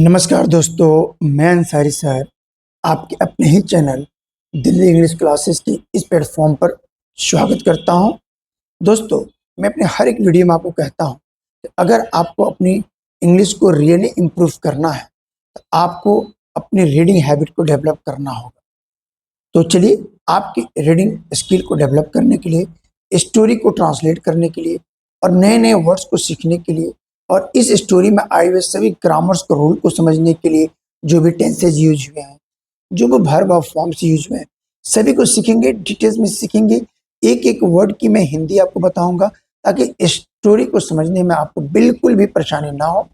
नमस्कार दोस्तों, मैं अंसारी सर आपके अपने ही चैनल दिल्ली इंग्लिश क्लासेस की इस प्लेटफॉर्म पर स्वागत करता हूं। दोस्तों, मैं अपने हर एक वीडियो में आपको कहता हूं कि अगर आपको अपनी इंग्लिश को रियली इम्प्रूव करना है तो आपको अपनी रीडिंग हैबिट को डेवलप करना होगा। तो चलिए, आपकी रीडिंग स्किल को डेवलप करने के लिए, स्टोरी को ट्रांसलेट करने के लिए और नए नए वर्ड्स को सीखने के लिए और इस स्टोरी में आए हुए सभी ग्रामर्स के रूल को समझने के लिए, जो भी टेंसेज यूज हुए हैं, जो भी वर्ब और फॉर्म्स यूज हुए हैं, सभी को सीखेंगे, डिटेल्स में सीखेंगे। एक एक वर्ड की मैं हिंदी आपको बताऊंगा ताकि स्टोरी को समझने में आपको बिल्कुल भी परेशानी ना हो।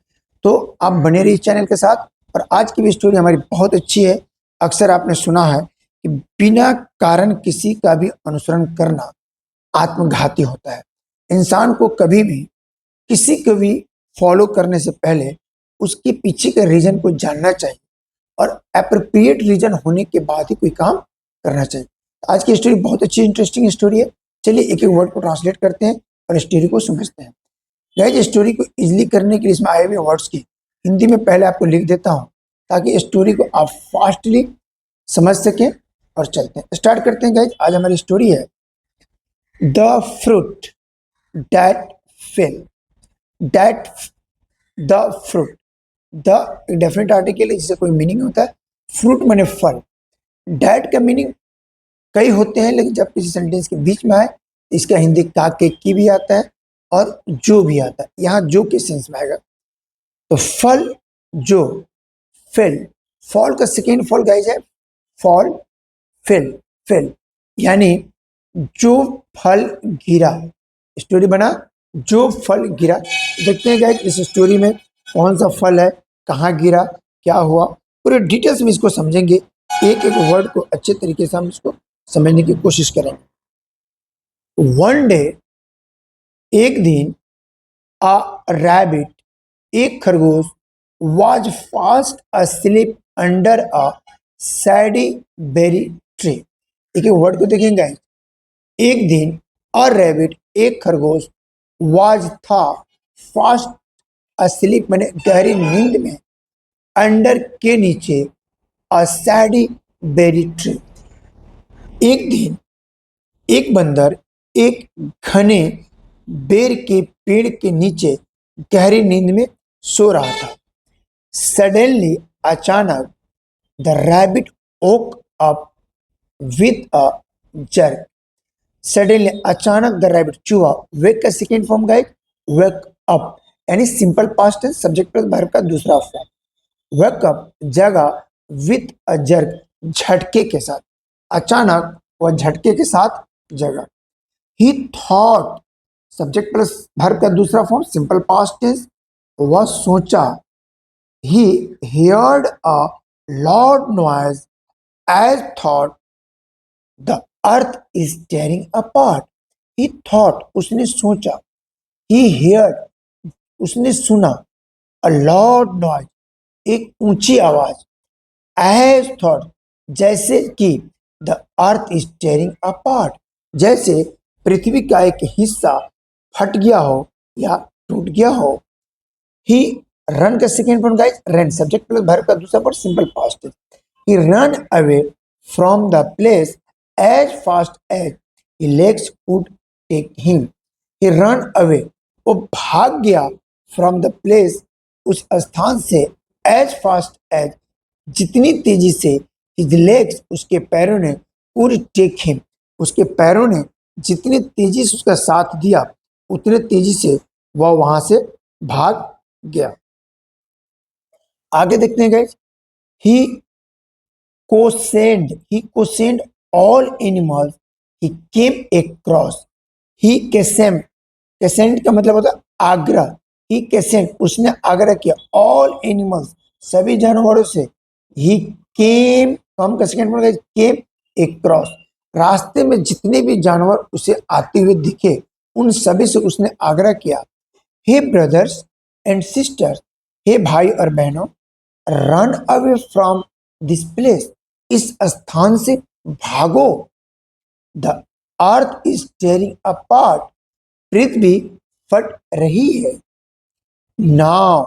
तो आप बने रहिए चैनल के साथ। और आज की भी स्टोरी हमारी बहुत अच्छी है। अक्सर आपने सुना है कि बिना कारण किसी का भी अनुसरण करना आत्मघाती होता है। इंसान को कभी भी किसी को भी फॉलो करने से पहले उसके पीछे के रीजन को जानना चाहिए और अप्रोप्रिएट रीजन होने के बाद ही कोई काम करना चाहिए। आज की स्टोरी बहुत अच्छी इंटरेस्टिंग स्टोरी है। चलिए एक एक वर्ड को ट्रांसलेट करते हैं और स्टोरी को समझते हैं। गाइस, स्टोरी को इजीली करने के लिए इसमें आए हुए वर्ड्स की हिंदी में पहले आपको लिख देता हूं ताकि स्टोरी को आप फास्टली समझ सकें। और चलते हैं, स्टार्ट करते हैं। गाइस, आज हमारी स्टोरी है the fruit that fell. That the fruit, the definite article है जिससे कोई मीनिंग होता है। फ्रूट माने फल। डैट का मीनिंग कई होते हैं, लेकिन जब किसी सेंटेंस के बीच में आए तो इसका हिंदी का के की भी आता है और जो भी आता है। यहाँ जो के सेंस में आएगा। तो फल जो, फेल, फॉल का सेकेंड फॉल गाइस है फॉल, फेल, फेल यानी जो फल गिरा। स्टोरी बना जो फल गिरा। देखते हैं गाइस इस स्टोरी में कौन सा फल है, कहाँ गिरा, क्या हुआ, पूरे डिटेल्स में इसको समझेंगे। एक एक वर्ड को अच्छे तरीके से हम इसको समझने की कोशिश करेंगे। वन डे, एक दिन, अ रैबिट, एक खरगोश, was fast asleep under a shady berry tree. एक एक वर्ड को देखेंगे। एक दिन, अ रैबिट, एक खरगोश, वाज था, फास्ट asleep मैंने गहरी नींद में, अंडर के नीचे, अ सैडी बेरी ट्री। एक दिन एक बंदर एक घने बेर के पेड़ के नीचे गहरी नींद में सो रहा था। सडनली, अचानक, the rabbit woke up with a jerk। Suddenly, अचानक, द रैबिट, चूहा, वेक का second form guys wake up यानी सिंपल पास्ट है, सब्जेक्ट प्लस वर्ब का दूसरा फॉर्म। वेक अप, जगा, विथ अ जर्क, झटके के साथ। अचानक वह झटके के साथ जगा। ही थॉट, सब्जेक्ट प्लस वर्ब का दूसरा फॉर्म सिंपल पास्ट टेंस, वह सोचा। ही heard a loud noise as thought the earth is tearing apart। he thought, उसने सोचा। he heard, उसने सुना। a loud noise, एक ऊंची आवाज। as thought, जैसे कि the earth is tearing apart, जैसे पृथ्वी का एक हिस्सा फट गया हो या टूट गया हो। ही रन का second form guys run, subject plus verb का दूसरा फॉर्म सिंपल पास्ट है। He run away from the place as fast as he legs could take him. He run away, वो भाग गया, फ्रॉम द प्लेस, उस स्थान से, एज फास्ट एज, जितनी तेजी से, हिज लेग्स, उसके पैरों ने, कुड टेक हिम, उसके पैरों ने जितनी तेजी से उसका साथ दिया उतने तेजी से वह वहां से भाग गया। आगे देखते हैं गाइस। ही कोसेंड ऑल एनिमल्स ही केम अक्रॉस। ही केसेंड का मतलब होता है आग्रह। ही केसेंड, उसने आग्रह किया, ऑल एनिमल्स, सभी जानवरों से। ही केम, कम का सेकेंड वर्ड केम अक्रॉस, रास्ते में जितने भी जानवर उसे आते हुए दिखे उन सभी से उसने आग्रह किया। हे ब्रदर्स एंड सिस्टर्स, हे भाई और बहनों, run away from this place, इस स्थान से भागो। The earth is tearing apart, पृथ्वी फट रही है। Now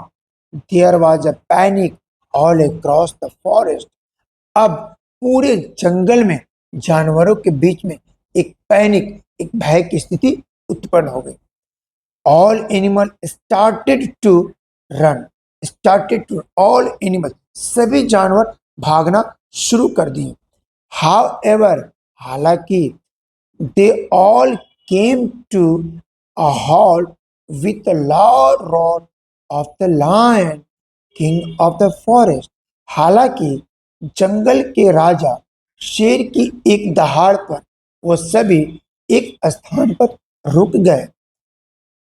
there was a panic all across the forest. अब पूरे जंगल में जानवरों के बीच में एक पैनिक, एक भय की स्थिति उत्पन्न हो गई। All animal started to run, all animal, सभी जानवर भागना शुरू कर दिए। हाउ एवर, हालांकि, they all came to a halt with the loud roar of the lion, king of the forest। हालांकि जंगल के राजा शेर की एक दहाड़ पर वो सभी एक स्थान पर रुक गए।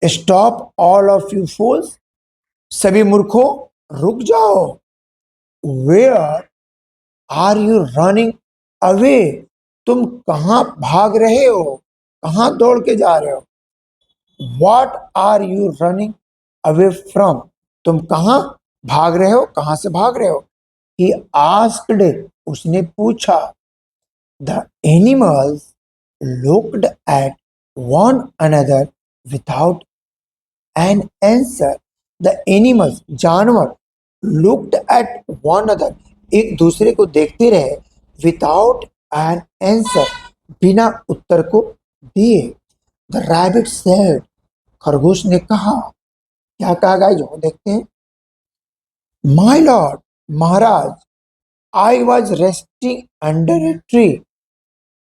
Stop all of you fools, सभी मूर्खों रुक जाओ। Where are you running away, तुम कहां भाग रहे हो, कहां दौड़ के जा रहे हो। What are you running away from, तुम कहां भाग रहे हो, कहां से भाग रहे हो। He asked, उसने पूछा। The animals looked at one another without an answer। The animals, जानवर, looked at one another, एक दूसरे को देखते रहे, without an answer, बिना उत्तर को दिए। The rabbit said, खरगोश ने कहा। क्या कहा गाइस, जो देखते हैं। My lord, Maharaj, I was resting under a tree।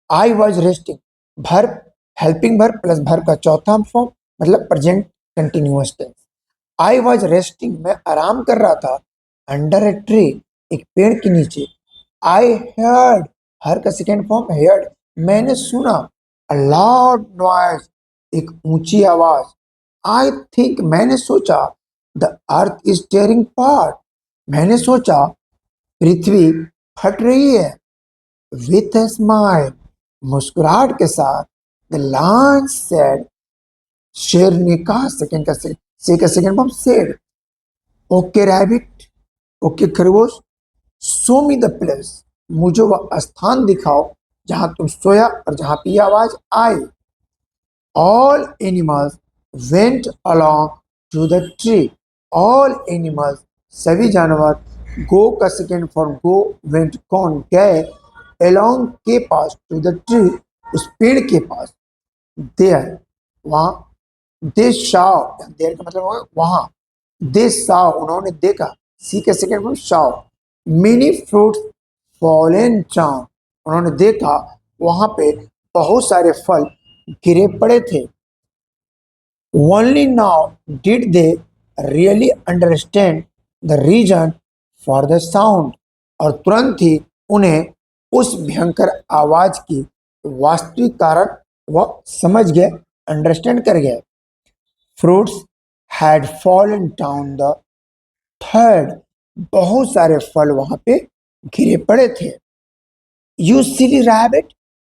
I was resting, verb, helping verb plus verb का चौथा फॉर्म, मतलब present continuous tense. I was resting, मैं आराम कर रहा था। Under a tree, एक पेड़ के नीचे। I heard, हर का सेकेंड फॉर्म heard, मैंने सुना। A loud noise, एक ऊंची आवाज। I think, मैंने सोचा। The earth is tearing apart, मैंने सोचा पृथ्वी फट रही है। With a smile, मुस्कुराहट के साथ। The lion said, शेर ने कहा, सेकंड का second form said। Okay rabbit, okay खरगोश, शो मी द प्लेस, मुझे वह स्थान दिखाओ जहां तुम सोया और जहां पे आवाज आई। All animals went along to the tree, all animals, सभी जानवर, गो का सेकेंड फॉर्म गो, वेंट कौन, गए, अलोंग के पास, टू द ट्री, उस पेड़ के पास। देयर, वहां, दे शाव, देयर का मतलब होगा वहां। दे साव, उन्होंने देखा, सी का second form Shaw. Many fruits fallen down, उन्होंने देखा वहां पे बहुत सारे फल गिरे पड़े थे। Only now did they really understand the reason for the sound, और तुरंत ही उन्हें उस भयंकर आवाज की वास्तविक कारण वह समझ गए, अंडरस्टैंड कर गए। Fruits had fallen down the third, बहुत सारे फल वहां पे गिरे पड़े थे। यू सिली रैबिट,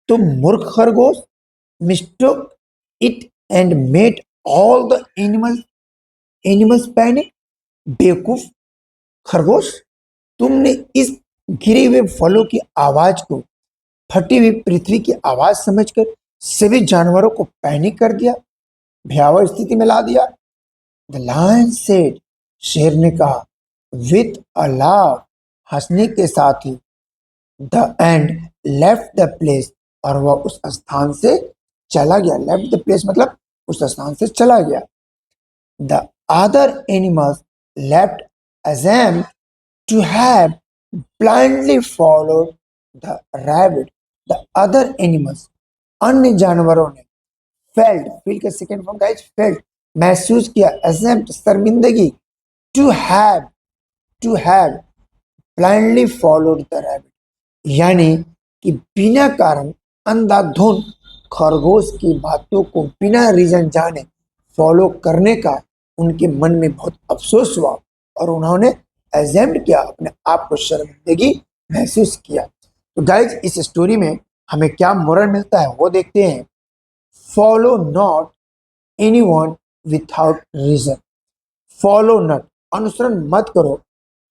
तुम मूर्ख खरगोश, mistook it and made all the animals panic, बेवकूफ खरगोश, तुमने इस गिरे हुए फलों की आवाज को फटी हुई पृथ्वी की आवाज समझकर सभी जानवरों को पैनिक कर दिया, भयावह स्थिति में ला दिया। द लायन सेड, शेर ने कहा। विथ अ लाफ, हंसने के साथ ही। The and left the place, और वह उस स्थान से चला गया। लेफ्ट द प्लेस मतलब उस स्थान से चला गया। The other animals left assumed to have blindly followed the rabbit। The other animals, अन्य जानवरों ने, felt, feel के सेकेंड फॉर्म गाइस felt, महसूस किया, assumed, शर्मिंदगी, to have blindly followed the rabbit, यानी कि बिना कारण अंधाधुंध खरगोश की बातों को बिना रीजन जाने फॉलो करने का उनके मन में बहुत अफसोस हुआ और उन्होंने एजेम्ड किया, अपने आप को शर्मिंदगी महसूस किया। तो गाइज इस स्टोरी में हमें क्या मोरल मिलता है वो देखते हैं। Follow not anyone without reason, follow not, अनुसरण मत करो,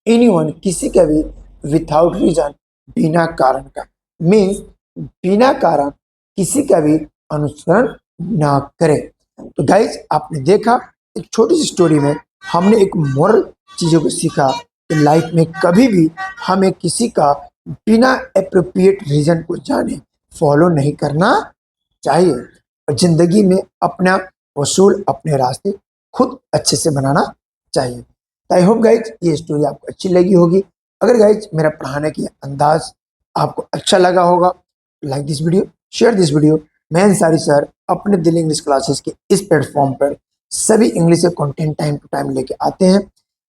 एनीवन, किसी का भी, विथआउट रीजन, बिना कारण का, मीन्स बिना कारण किसी का भी अनुसरण ना करें। तो गाइज आपने देखा एक छोटी सी स्टोरी में हमने एक मोरल चीजों को सीखा कि लाइफ में कभी भी हमें किसी का बिना अप्रोप्रिएट रीजन को जाने फॉलो नहीं करना चाहिए और जिंदगी में अपना वसूल अपने रास्ते खुद अच्छे से बनाना चाहिए। आई होप गाइज ये स्टोरी आपको अच्छी लगी होगी। अगर गाइज मेरा पढ़ाने की अंदाज आपको अच्छा लगा होगा, like this video, share this video. मैं अंसारी सर अपने दिल्ली इंग्लिश क्लासेस के इस प्लेटफॉर्म पर सभी इंग्लिश के कंटेंट टाइम टू टाइम लेके आते हैं।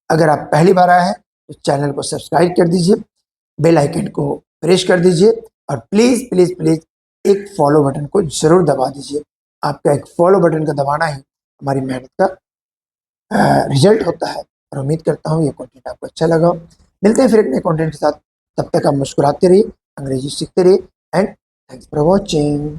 अगर आप पहली बार आए हैं तो चैनल को सब्सक्राइब कर दीजिए, बेल आइकन को प्रेस कर दीजिए और प्लीज़ प्लीज़ प्लीज़ एक फॉलो बटन को जरूर दबा दीजिए। आपका एक फॉलो बटन का दबाना ही हमारी मेहनत का रिजल्ट होता है और उम्मीद करता हूँ ये कंटेंट आपको अच्छा लगा हो। मिलते हैं फिर एक नए कंटेंट के साथ, तब तक आप मुस्कुराते रहिए, अंग्रेजी सीखते रहिए एंड थैंक्स फॉर वॉचिंग।